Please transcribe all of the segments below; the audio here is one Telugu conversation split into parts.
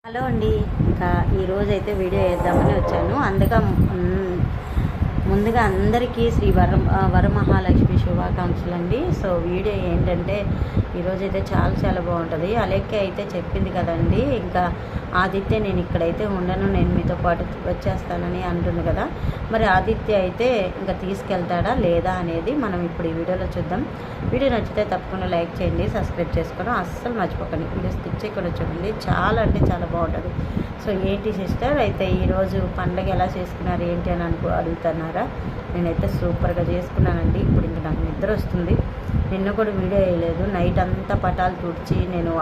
హలో అండి. ఇంకా ఈరోజైతే వీడియో వేద్దామని వచ్చాను. ముందుగా అందరికీ శ్రీ వరమహాలక్ష్మి శుభాకాంక్షలు అండి. సో వీడియో ఏంటంటే ఈరోజైతే చాలా బాగుంటుంది. అలెక్కే అయితే చెప్పింది కదండి, ఇంకా ఆదిత్య నేను ఇక్కడైతే ఉండను, నేను మీతో పాటు వచ్చేస్తానని అంటుంది కదా. మరి ఆదిత్య అయితే ఇంకా తీసుకెళ్తాడా లేదా అనేది మనం ఇప్పుడు ఈ వీడియోలో చూద్దాం. వీడియో నచ్చితే తప్పకుండా లైక్ చేయండి, సబ్స్క్రైబ్ చేసుకోవడం అస్సలు మర్చిపోకండి. వీడియో స్కిప్ చేయకుండా చూడండి, చాలా బాగుంటుంది. సో ఏంటి సిస్టర్ అయితే ఈరోజు పండగ ఎలా చేసుకున్నారు ఏంటి అని అడుగుతున్నారా? నేనైతే సూపర్గా చేసుకున్నానండి. ఇప్పుడు ఇంకా నాకు నిద్ర వస్తుంది. నిన్న కూడా వీడియో వేయలేదు. నైట్ అంతా పటాలు తుడిచి నేను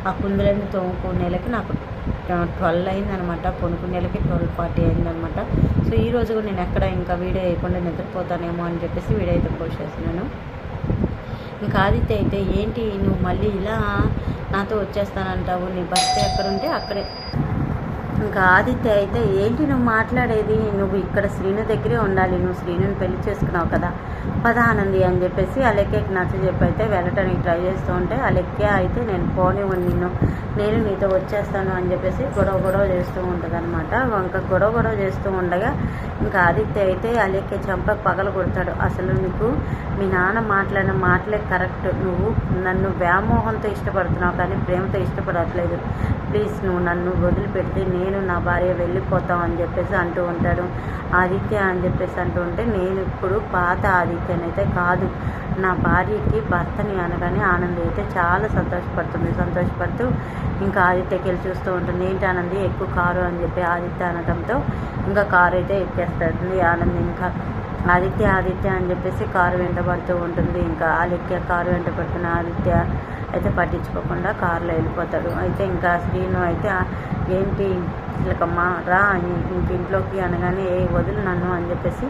ఆ కుందులన్నీ తోముకునేలకి నాకు 12 అయిందనమాట. పొనుకునేలకి 12:40 అయిందనమాట. సో ఈరోజు కూడా నేను ఎక్కడ ఇంకా వీడియో వేయకుండా నిద్రపోతానేమో అని చెప్పేసి వీడియో అయితే పోస్ట్ చేస్తున్నాను. ఇంకా ఆదిత్య అయితే ఏంటి నువ్వు మళ్ళీ ఇలా నాతో వచ్చేస్తానంటావు, నీ భర్త ఎక్కడుంటే అక్కడే. ఇంకా ఆదిత్య అయితే ఏంటి నువ్వు మాట్లాడేది, నువ్వు ఇక్కడ శ్రీను దగ్గరే ఉండాలి, నువ్వు శ్రీనుని పెళ్లి చేసుకున్నావు కదా, పద ఆనంది అని చెప్పేసి అలెక్కేకి నచ్చజెప్పి అయితే వెళ్ళటానికి ట్రై చేస్తూ ఉంటే అలెక్కే అయితే నేను పోనివ్వండి నేను నీతో వచ్చేస్తాను అని చెప్పేసి గొడవ చేస్తూ ఉంటుంది అనమాట. ఇంకా గొడవ చేస్తూ ఉండగా ఇంకా ఆదిత్య అయితే అలెక్కే చంప పగల కొడతాడు. అసలు నీకు మీ నాన్న మాట్లాడిన మాటలే కరెక్ట్, నువ్వు నన్ను వ్యామోహంతో ఇష్టపడుతున్నావు కానీ ప్రేమతో ఇష్టపడట్లేదు, ప్లీజ్ నువ్వు నన్ను వదిలిపెడితే నేను నా భార్య వెళ్ళిపోతాం అని చెప్పేసి అంటూ ఉంటాడు. ఆదిత్య అని చెప్పేసి అంటూ ఉంటే నేను ఇప్పుడు పాత ఆదిత్యనైతే కాదు, నా భార్యకి భర్తని అనగానే ఆనంది అయితే చాలా సంతోషపడుతూ ఇంకా ఆదిత్యకి వెళ్ళి చూస్తూ ఉంటుంది. ఏంటి ఆనంది ఎక్కువ కారు అని చెప్పి ఆదిత్య అనడంతో ఇంకా కారు అయితే ఎక్కేస్తుంది ఆనంది. ఇంకా ఆదిత్య అని చెప్పేసి కారు వెంటబడుతూ ఉంటుంది. ఇంకా అలెక్కే కారు వెంటబడుతున్న ఆదిత్య అయితే పట్టించుకోకుండా కారులో వెళ్ళిపోతాడు. అయితే ఇంకా శ్రీను అయితే ఏంటి చిలకమ్మ రా ఇంట్లోకి అనగానే వదిలి నన్ను అని చెప్పేసి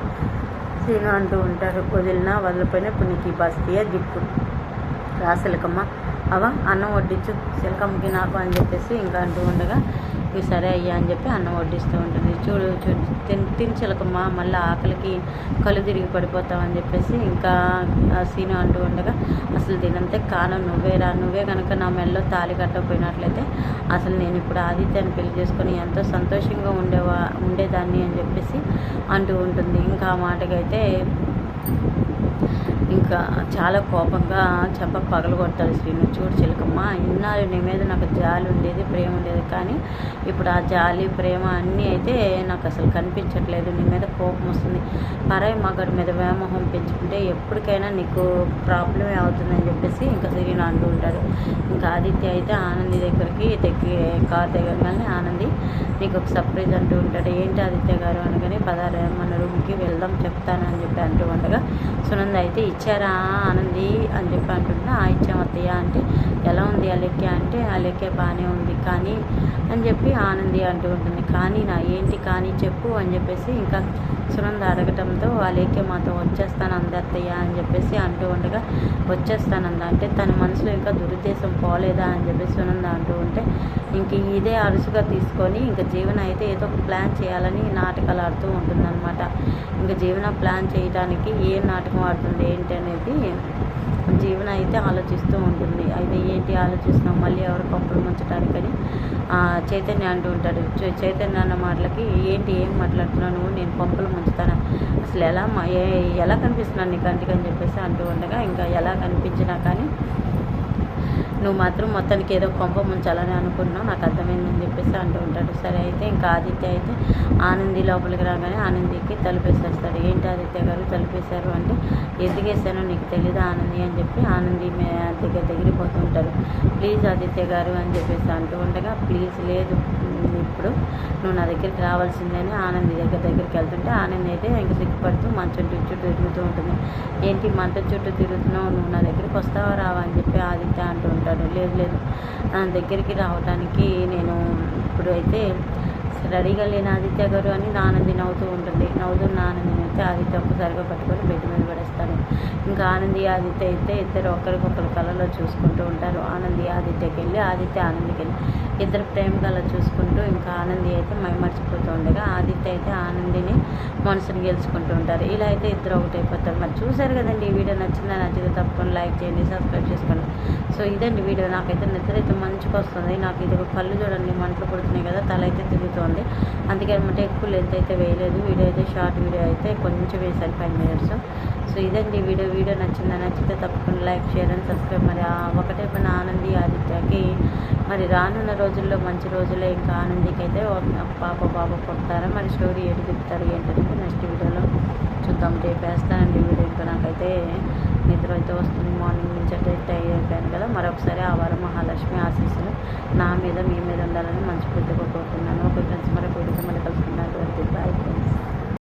శ్రీను అంటూ ఉంటారు. వదిలినా వదిలిపోయినా ఇప్పుడు నీకు ఈ బస్తీయే గిఫ్ట్, రా చిలకమ్మ అవ అన్నం వడ్డించు చిలకమ్మకి నాకు అని చెప్పేసి ఇంకా అంటూ ఉండగా ఇవి సరే అయ్యా అని చెప్పి అన్నం వడ్డిస్తూ ఉంటుంది. చూడు తిని చిలకమ్మ మళ్ళీ ఆకలికి కళ్ళు తిరిగి పడిపోతామని చెప్పేసి ఇంకా సీను అంటూ ఉండగా అసలు దీనంతే కారణం నువ్వే కనుక నా మెల్లో తాళి కట్టకపోయినట్లయితే అసలు నేను ఇప్పుడు ఆదిత్యాన్ని పెళ్లి చేసుకొని ఎంతో సంతోషంగా ఉండేదాన్ని అని చెప్పేసి అంటూ ఉంటుంది. ఇంకా ఆ మాటకైతే ఇంకా చాలా కోపంగా చెంప పగలగొడతాడు శ్రీను. చూడు చిలకమ్మ, ఇన్నాళ్ళు నీ మీద నాకు జాలి ఉండేది, ప్రేమ ఉండేది, కానీ ఇప్పుడు ఆ జాలి ప్రేమ అన్నీ అయితే నాకు అసలు కనిపించట్లేదు, నీ మీద కోపం వస్తుంది, పరాయి మగాడి మీద వ్యామోహం పెంచుకుంటే ఎప్పటికైనా నీకు ప్రాబ్లమే అవుతుందని చెప్పేసి ఇంకా శ్రీను అంటూ ఉంటాడు. ఇంకా ఆదిత్య అయితే ఆనంది దగ్గరికి కారు దగ్గరగానే ఆనంది నీకు ఒక సర్ప్రైజ్ అంటూ ఉంటాడు. ఏంటి ఆదిత్య గారు అనగానే పదార మన రూమ్కి వెళ్దాం చెప్తాను అని చెప్పి అంటూ ఉండగా సునంద అయితే ఇచ్చారా ఆనంది అని చెప్పి అంటుంటే ఇచ్చాం అత్తయ్య అంటే ఎలా ఉంది అలెక్కే అంటే అలెక్కే బాగానే ఉంది కానీ అని చెప్పి ఆనంది అంటూ ఉంటుంది. కానీ ఏంటి కానీ చెప్పు అని చెప్పేసి ఇంకా సునంద అడగటంతో అలెక్కే మాతో వచ్చేస్తాను అంది అత్తయ్య అని చెప్పేసి అంటూ ఉండగా వచ్చేస్తానంద అంటే తన మనసులో ఇంకా దురుద్దేశం పోలేదా అని చెప్పేసి సునంద అంటూ ఉంటే ఇంక ఇదే అరుసుగా తీసుకొని ఇంకా జీవన అయితే ఏదో ఒక ప్లాన్ చేయాలని నాటకాలు ఆడుతూ ఉంటుందన్నమాట. ఇంకా జీవన ప్లాన్ చేయడానికి ఏ నాటకం ఆడుతుంది ఏంటి అనేది జీవన అయితే ఆలోచిస్తూ ఉంటుంది. అయితే ఏంటి ఆలోచిస్తున్నాం మళ్ళీ ఎవరు పంపులు ముంచడానికని చైతన్య అంటూ ఉంటాడు. చైతన్య అన్న మాటలకి ఏంటి ఏం మాట్లాడుతున్నావు నువ్వు, నేను పంపులు ముంచుతాను అసలు ఎలా కనిపిస్తున్నాను నీకు కంటికి అని చెప్పేసి అంటూ ఉండగా ఇంకా ఎలా కనిపించినా కానీ నువ్వు మాత్రం మొత్తానికి ఏదో కొంప ముంచాలని అనుకున్నావు, నాకు అర్థమైందని చెప్పేసి అంటూ ఉంటాడు. సరే అయితే ఇంకా ఆదిత్య అయితే ఆనంది లోపలికి రాగానే ఆనందికి తలుపేసేస్తాడు. ఏంటి ఆదిత్య గారు తలుపేశారు అంటే ఎందుకు వేసానో నీకు తెలీదా ఆనంది అని చెప్పి ఆనంది దగ్గరికి ఉంటారు. ప్లీజ్ ఆదిత్య గారు అని చెప్పేసి అంటూ ఉండగా ప్లీజ్ లేదు ఇప్పుడు నువ్వు నా దగ్గరికి రావాల్సిందని ఆనంది దగ్గరికి వెళ్తుంటే ఆనంది అయితే ఇంకా సిగ్గుపడుతూ మంచం చుట్టూ తిరుగుతూ ఉంటుంది. ఏంటి మంచం చుట్టూ తిరుగుతున్నావు, నువ్వు నా దగ్గరికి వస్తావా రావా అని చెప్పి ఆదిత్య అంటూ ఉంటాడు. లేదు నా దగ్గరికి రావడానికి నేను ఇప్పుడు అయితే రెడీగా లేని ఆదిత్య గారు అని ఆనంది నవ్వుతూ ఉంటుంది. నవ్వుతున్న ఆనందిని అయితే ఆదిత్య ఒక్కసారిగా పట్టుకొని బెడ్ మీద పడేస్తాడు. ఇంకా ఆనంది ఆదిత్య అయితే ఇద్దరు ఒకరికొకరు కళలో చూసుకుంటూ ఉంటారు. ఆనంది ఆదిత్యకి వెళ్ళి ఆదిత్య ఆనందికి వెళ్ళి ఇద్దరు ప్రేమ కళ చూసుకుంటూ ఇంకా ఆనంది అయితే మైమర్చిపోతూ ఉండగా ఆదిత్య అయితే ఆనందిని మనసుని గెలుచుకుంటూ ఉంటారు. ఇలా అయితే ఇద్దరు ఒకటైపోతారు. మరి చూసారు కదండి, ఈ వీడియో నచ్చితే తప్పకుండా లైక్ చేయండి, సబ్స్క్రైబ్ చేసుకోండి. సో ఇదండి వీడియో. నాకైతే నిద్ర అయితే మంచిగా వస్తుంది. నాకు ఇది ఒక కళ్ళు చూడండి మంటలు పుడుతున్నాయి కదా, తల అయితే తిరుగుతుంది. అందుకే అనమాట ఎక్కువ లెంత్ అయితే వేయలేదు. వీడియో అయితే షార్ట్ వీడియో అయితే కొంచెం వేసాను 5 minutes. సో ఇదండి వీడియో నచ్చితే తప్పకుండా లైక్, షేర్ అండ్ సబ్స్క్రైబ్. మరి ఒకటే పని ఆనంది ఆదిత్యకి మరి రానున్న రోజుల్లో మంచి రోజులే. ఇంకా ఆనందికి అయితే పాప బాబు పుడతారా, మరి స్టోరీ ఎటు తిప్పుతారు ఏంటంటే నెక్స్ట్ వీడియోలో చూద్దాం. రేపు వేస్తానండి వీడియో. ఇంకా నాకైతే నిద్ర అయితే వస్తుంది. మార్నింగ్ నుంచి అయితే అయిపోయాను కదా. మరొకసారి ఆ వరమహాలక్ష్మి ఆశీస్సులు నా మీద మీ మీద ఉండాలని మనస్ఫూర్తిగా కోరుకున్నాను. ఒక ఫ్రెండ్స్ మరొక వీడియోతో మళ్ళీ కలుసుకున్నాను. Bye friends.